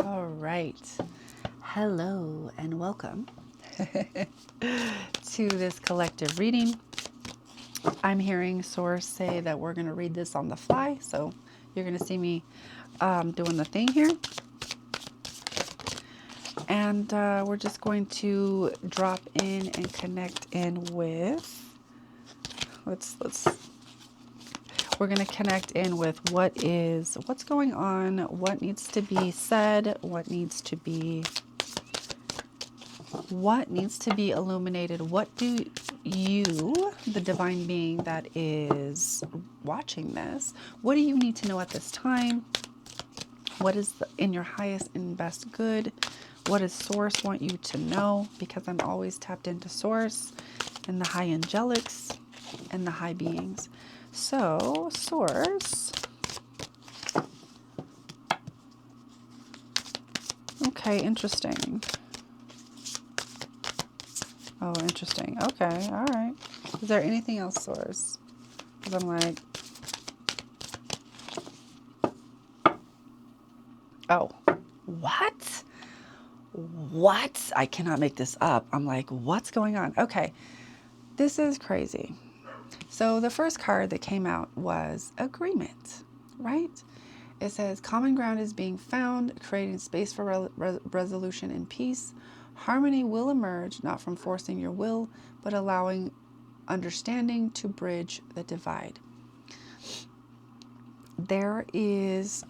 All right. Hello and welcome to this collective reading. I'm hearing Source say that we're going to read this on the fly. So you're going to see me doing the thing here. And we're just going to drop in and connect in with, we're going to connect in with what's going on, what needs to be said, what needs to be illuminated. What do you, the divine being that is watching this, what do you need to know at this time? What is in your highest and best good? What does Source want you to know? Because I'm always tapped into Source and the high angelics and the high beings. So, Source. Okay, interesting. Oh, interesting. Okay, all right. Is there anything else, Source? Because I'm like, oh, what? What? I cannot make this up. I'm like, what's going on? Okay, this is crazy. So the first card that came out was agreement, right? It says common ground is being found, creating space for resolution and peace. Harmony will emerge, not from forcing your will, but allowing understanding to bridge the divide. There's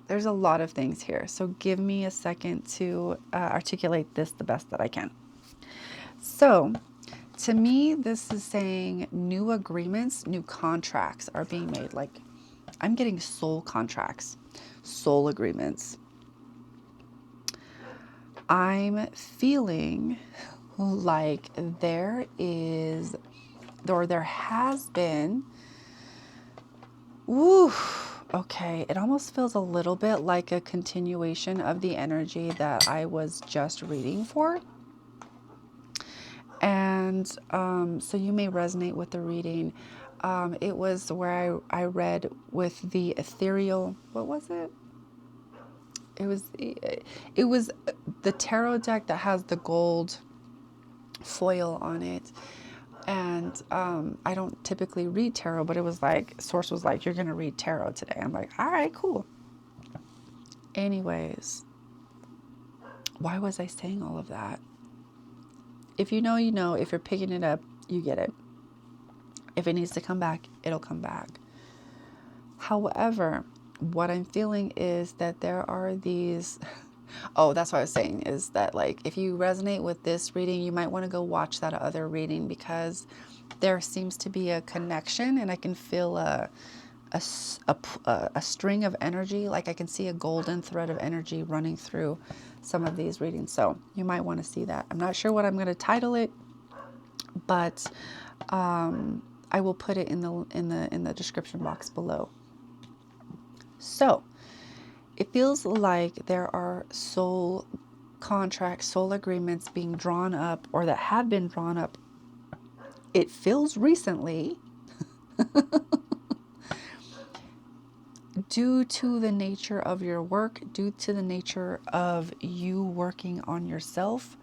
a lot of things here. So give me a second to articulate this the best that I can. So to me, this is saying new agreements, new contracts are being made. Like I'm getting soul contracts, soul agreements. I'm feeling like there has been, okay, it almost feels a little bit like a continuation of the energy that I was just reading for. And so you may resonate with the reading. It was where I read with the ethereal, what was it? It was the tarot deck that has the gold foil on it. And I don't typically read tarot, but it was like, Source was like, you're going to read tarot today. I'm like, all right, cool. Anyways, why was I saying all of that? If you know, you know. If you're picking it up, you get it. If it needs to come back, it'll come back. However, what I'm feeling is that there are these... Oh, that's what I was saying, is that like if you resonate with this reading, you might want to go watch that other reading, because there seems to be a connection, and I can feel a string of energy. Like I can see a golden thread of energy running through some of these readings. So you might want to see that. I'm not sure what I'm going to title it, but I will put it in the description box below. So it feels like there are soul contracts, soul agreements being drawn up, or that have been drawn up. It feels recently due to the nature of your work, due to the nature of you working on yourself,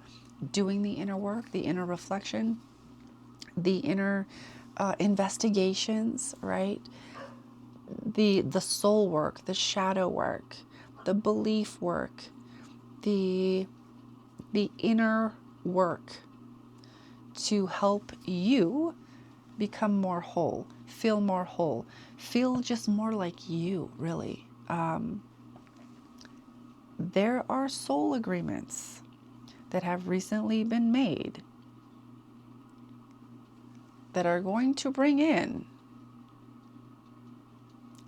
doing the inner work, the inner reflection, the inner investigations, right? The soul work, the shadow work, the belief work, the inner work to help you become more whole, feel just more like you, really. There are soul agreements that have recently been made that are going to bring in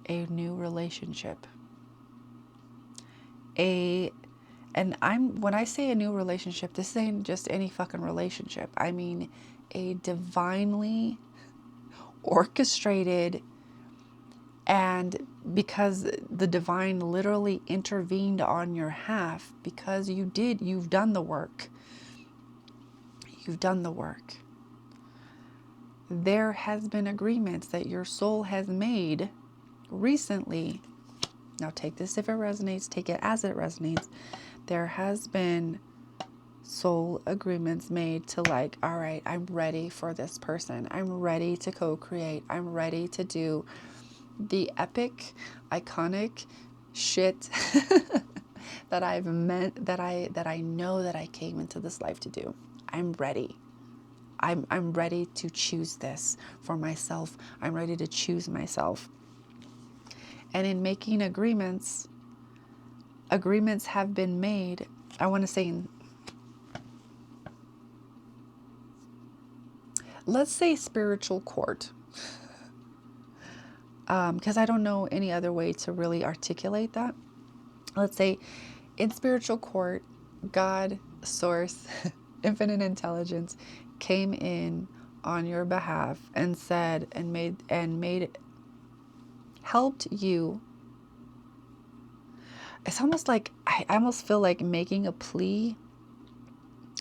a new relationship. When I say a new relationship, this ain't just any fucking relationship. I mean a divinely orchestrated, and because the divine literally intervened on your behalf, because you've done the work. You've done the work. There has been agreements that your soul has made recently Now take this if it resonates, take it as it resonates. There has been soul agreements made to like, all right, I'm ready for this person. I'm ready to co-create. I'm ready to do the epic, iconic shit that I've meant, that I know that I came into this life to do. I'm ready. I'm ready to choose this for myself. I'm ready to choose myself. And in making agreements have been made, I want to say, let's say spiritual court, because I don't know any other way to really articulate that. Let's say in spiritual court, God, source, infinite intelligence came in on your behalf and said and made helped you. It's almost like I almost feel like making a plea,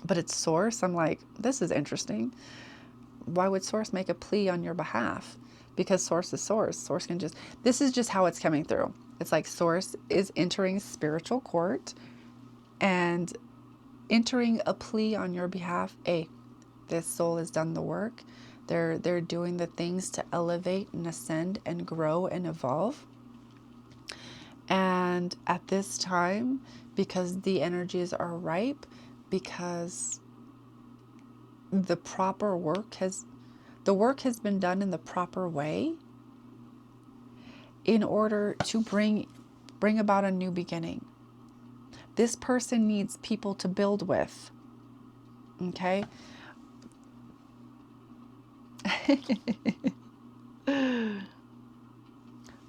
but it's source. I'm like, this is interesting. Why would source make a plea on your behalf? Because source is source. Source can just, this is just how it's coming through. It's like source is entering spiritual court and entering a plea on your behalf. Hey, this soul has done the work. They're doing the things to elevate and ascend and grow and evolve. And at this time, because the energies are ripe, because the work has been done in the proper way in order to bring about a new beginning. This person needs people to build with. Okay?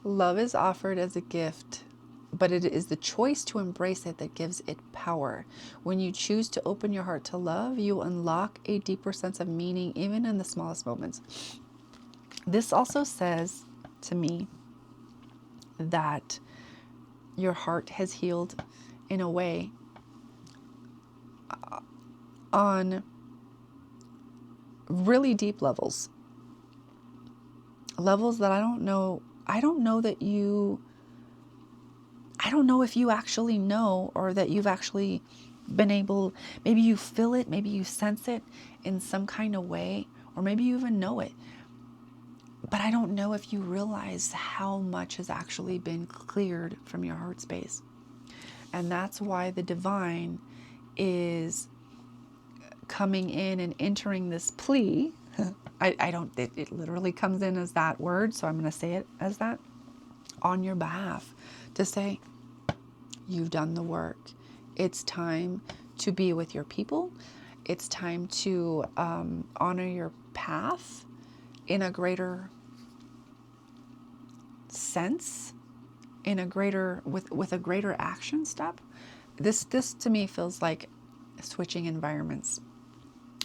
Love is offered as a gift, but it is the choice to embrace it that gives it power. When you choose to open your heart to love, you unlock a deeper sense of meaning, even in the smallest moments. This also says to me that your heart has healed in a way on really deep levels that I don't know if you actually know, or that you've actually been able, maybe you feel it, maybe you sense it in some kind of way, or maybe you even know it. But I don't know if you realize how much has actually been cleared from your heart space. And that's why the divine is coming in and entering this plea. It literally comes in as that word, so I'm going to say it as that, on your behalf, to say, you've done the work. It's time to be with your people. It's time to honor your path in a greater sense, in a greater, with a greater action step. This to me feels like switching environments,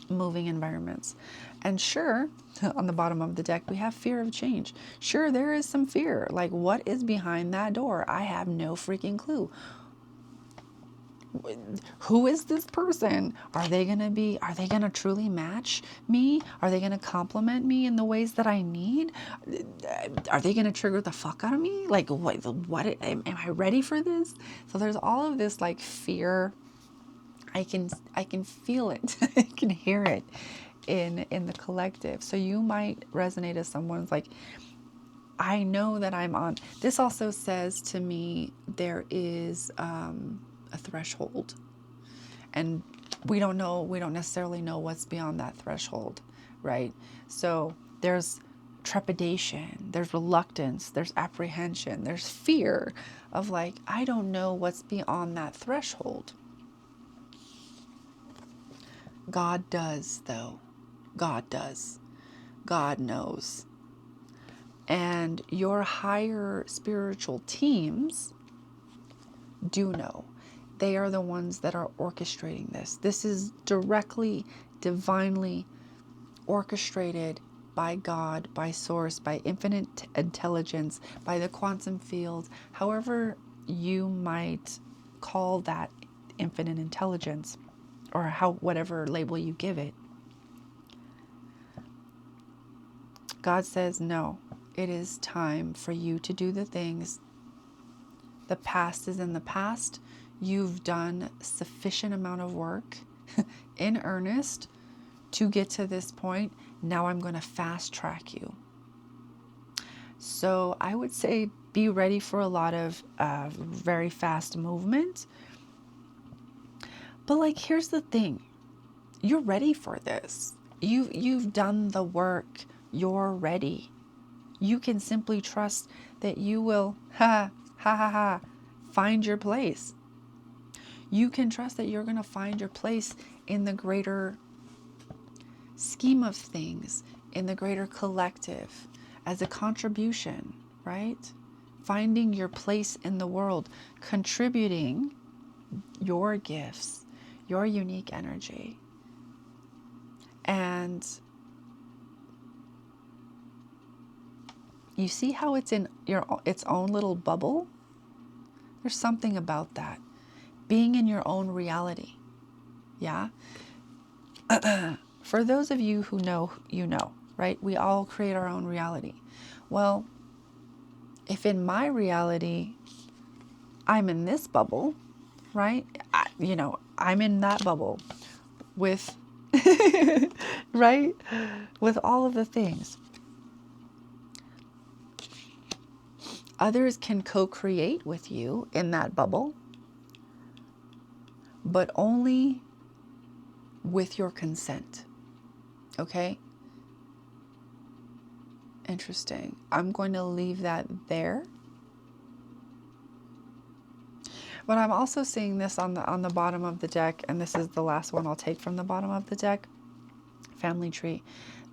moving environments. And sure, on the bottom of the deck, we have fear of change. Sure, there is some fear. Like, what is behind that door? I have no freaking clue. Who is this person? Are they going to truly match me? Are they going to compliment me in the ways that I need? Are they going to trigger the fuck out of me? Like, what am I ready for this? So there's all of this like fear. I can feel it. I can hear it in the collective. So you might resonate as someone's like, I know that I'm on. This also says to me, there is a threshold, and we don't necessarily know what's beyond that threshold, right? So there's trepidation, there's reluctance, there's apprehension, there's fear of like, I don't know what's beyond that threshold. God does, though. God does. God knows. And your higher spiritual teams do know. They are the ones that are orchestrating this. This is directly, divinely orchestrated by God, by source, by infinite intelligence, by the quantum field, however you might call that infinite intelligence, or whatever label you give it. God says, no, it is time for you to do the things The past is in the past. You've done sufficient amount of work in earnest to get to this point. Now I'm going to fast track you. So I would say be ready for a lot of very fast movement. But like, here's the thing. You're ready for this. You've done the work. You're ready. You can simply trust that you will, find your place. You can trust that you're going to find your place in the greater scheme of things, in the greater collective, as a contribution, right? Finding your place in the world, contributing your gifts, your unique energy. And you see how it's in its own little bubble? There's something about that. Being in your own reality. Yeah? For those of you who know, you know, right? We all create our own reality. Well, if in my reality, I'm in this bubble, right? I'm in that bubble with, right? With all of the things. Others can co-create with you in that bubble, but only with your consent. Okay? Interesting. I'm going to leave that there. But I'm also seeing this on the bottom of the deck, and this is the last one I'll take from the bottom of the deck. Family tree.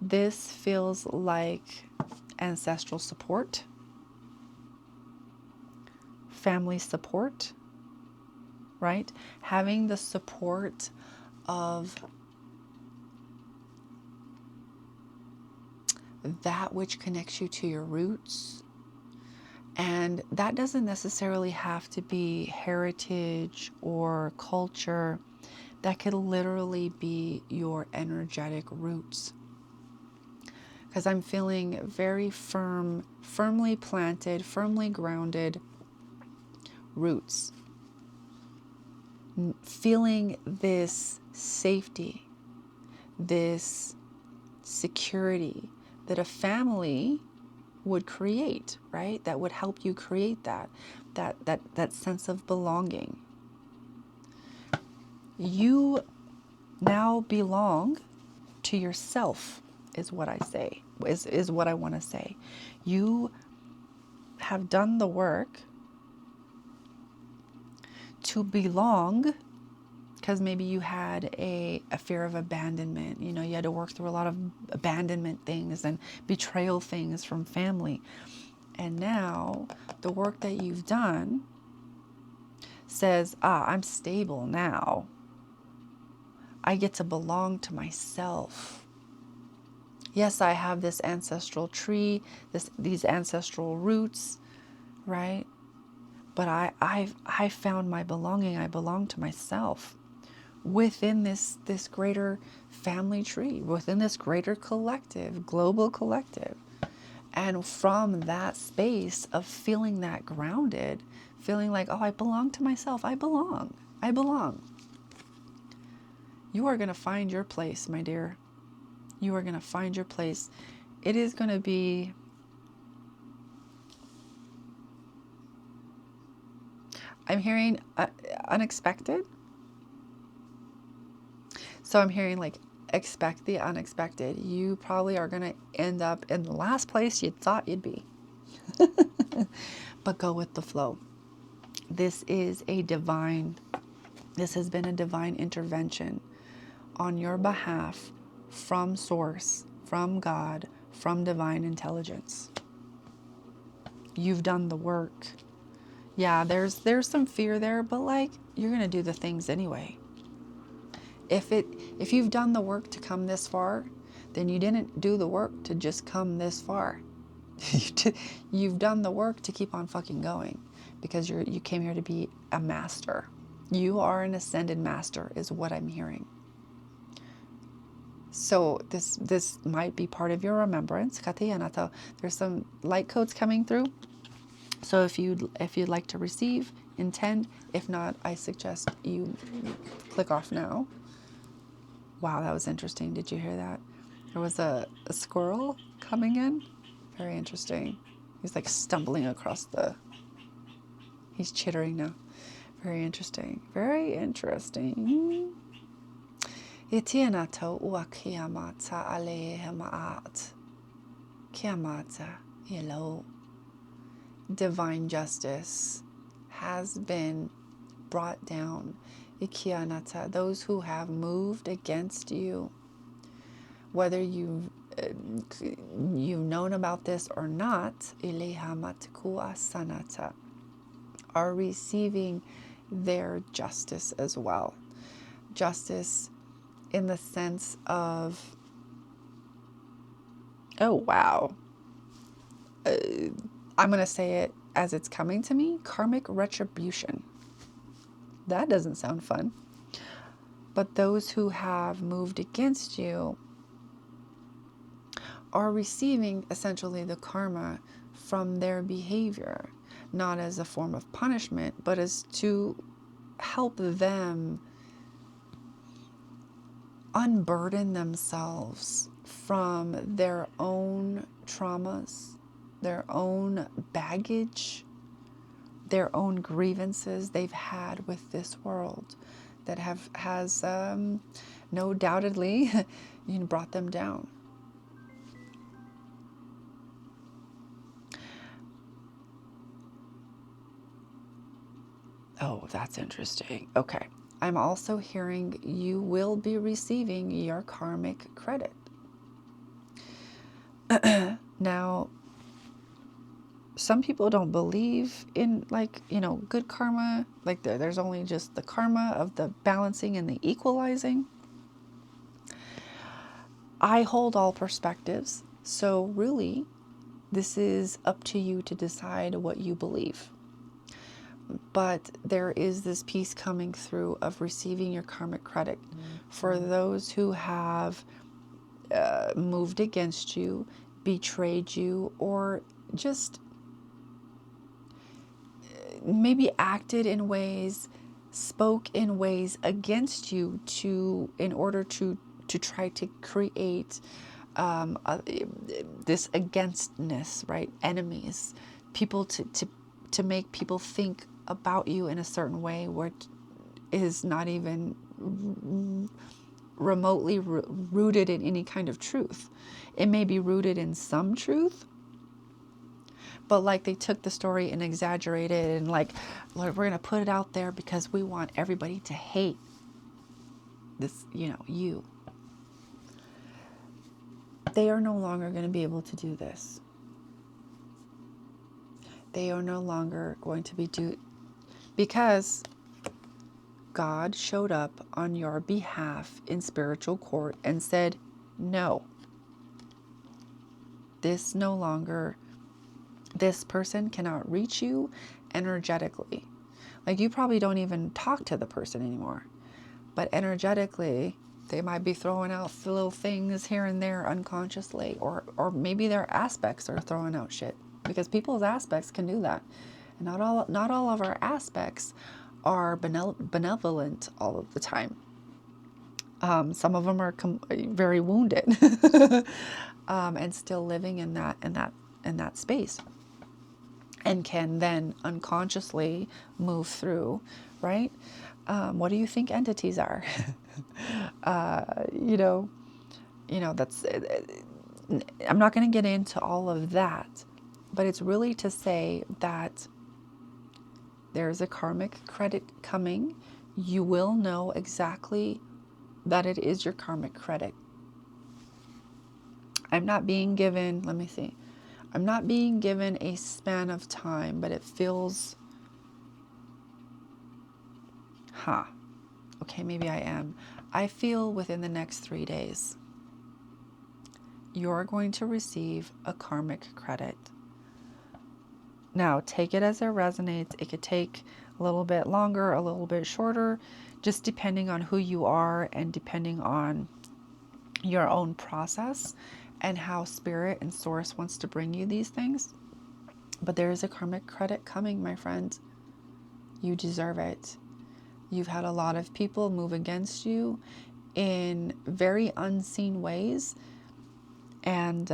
This feels like ancestral support. Family support, right? Having the support of that which connects you to your roots. And that doesn't necessarily have to be heritage or culture. That could literally be your energetic roots. Because I'm feeling very firmly planted, firmly grounded roots. Feeling this safety, this security that a family would create, right? That would help you create that sense of belonging. You now belong to yourself, is what I say, is what I want to say. You have done the work to belong, because maybe you had a fear of abandonment. You had to work through a lot of abandonment things and betrayal things from family. And now the work that you've done says, I'm stable now. I get to belong to myself. Yes, I have this ancestral tree, these ancestral roots, right? But I found my belonging. I belong to myself within this greater family tree, within this greater collective, global collective. And from that space of feeling that grounded, feeling like, I belong to myself. I belong. You are going to find your place, my dear. You are going to find your place. It is going to be I'm hearing unexpected. So I'm hearing like expect the unexpected. You probably are going to end up in the last place you thought you'd be. But go with the flow. This has been a divine intervention on your behalf from Source, from God, from divine intelligence. You've done the work. Yeah, there's some fear there, but like you're going to do the things anyway. If you've done the work to come this far, then you didn't do the work to just come this far. You've done the work to keep on fucking going, because you came here to be a master. You are an ascended master, is what I'm hearing. So this might be part of your remembrance. There's some light codes coming through. So if you'd like to receive, intend. If not, I suggest you click off now. Wow, that was interesting. Did you hear that? There was a squirrel coming in. Very interesting. He's like stumbling across he's chittering now. Very interesting. Very interesting. Itianato ua kiamata alehemaat. Kiamata yellow. Divine justice has been brought down. Ikianata, those who have moved against you, whether you've known about this or not, Ilehamatku asanata, are receiving their justice as well. Justice in the sense of, oh wow, I'm going to say it as it's coming to me, karmic retribution. That doesn't sound fun. But those who have moved against you are receiving essentially the karma from their behavior, not as a form of punishment, but as to help them unburden themselves from their own traumas, their own baggage, their own grievances they've had with this world that has no doubtedly brought them down. Oh, that's interesting. Okay. I'm also hearing you will be receiving your karmic credit. Now, some people don't believe in good karma. Like there's only just the karma of the balancing and the equalizing. I hold all perspectives. So really, this is up to you to decide what you believe. But there is this piece coming through of receiving your karmic credit for those who have moved against you, betrayed you, or just maybe acted in ways, spoke in ways against you in order to try to create this againstness, right? Enemies, people to make people think about you in a certain way where it is not even remotely rooted in any kind of truth. It may be rooted in some truth, but like they took the story and exaggerated and like, Lord, we're going to put it out there because we want everybody to hate this, you. They are no longer going to be able to do this. They are no longer going to be because God showed up on your behalf in spiritual court and said, no, this person cannot reach you energetically. Like you probably don't even talk to the person anymore, but energetically, they might be throwing out little things here and there unconsciously, or maybe their aspects are throwing out shit, because people's aspects can do that. And not all of our aspects are benevolent all of the time. Some of them are very wounded and still living in that space, and can then unconsciously move through, right? What do you think entities are? That's. I'm not going to get into all of that, but it's really to say that there's a karmic credit coming. You will know exactly that it is your karmic credit. I'm not being given, let me see. I'm not being given a span of time, but it feels, okay, maybe I am. I feel within the next 3 days, you're going to receive a karmic credit. Now, take it as it resonates. It could take a little bit longer, a little bit shorter, just depending on who you are and depending on your own process and how spirit and source wants to bring you these things. But there is a karmic credit coming, my friend. You deserve it. You've had a lot of people move against you in very unseen ways. And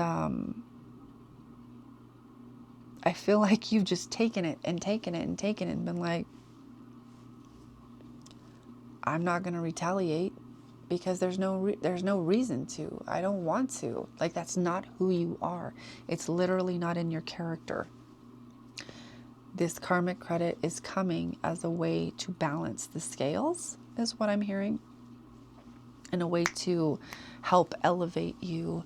I feel like you've just taken it and taken it and taken it and been like, I'm not going to retaliate because there's no reason to. I don't want to. Like, that's not who you are. It's literally not in your character. This karmic credit is coming as a way to balance the scales, is what I'm hearing, and a way to help elevate you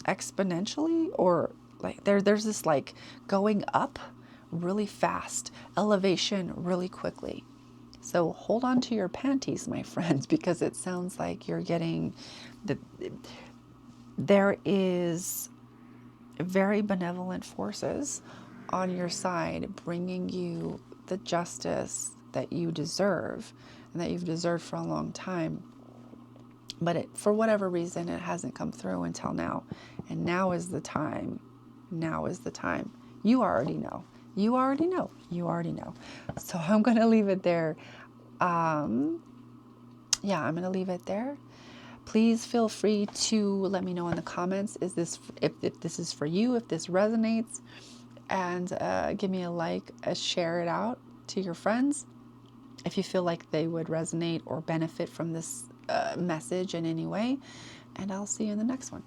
exponentially, or like there's this like going up really fast, elevation really quickly. So hold on to your panties, my friends, because it sounds like you're getting there is very benevolent forces on your side bringing you the justice that you deserve and that you've deserved for a long time. But for whatever reason, it hasn't come through until now. And now is the time. Now is the time. You already know. You already know. You already know. So I'm going to leave it there. I'm going to leave it there. Please feel free to let me know in the comments, if this is for you, if this resonates, and give me a like, share it out to your friends if you feel like they would resonate or benefit from this message in any way. And I'll see you in the next one.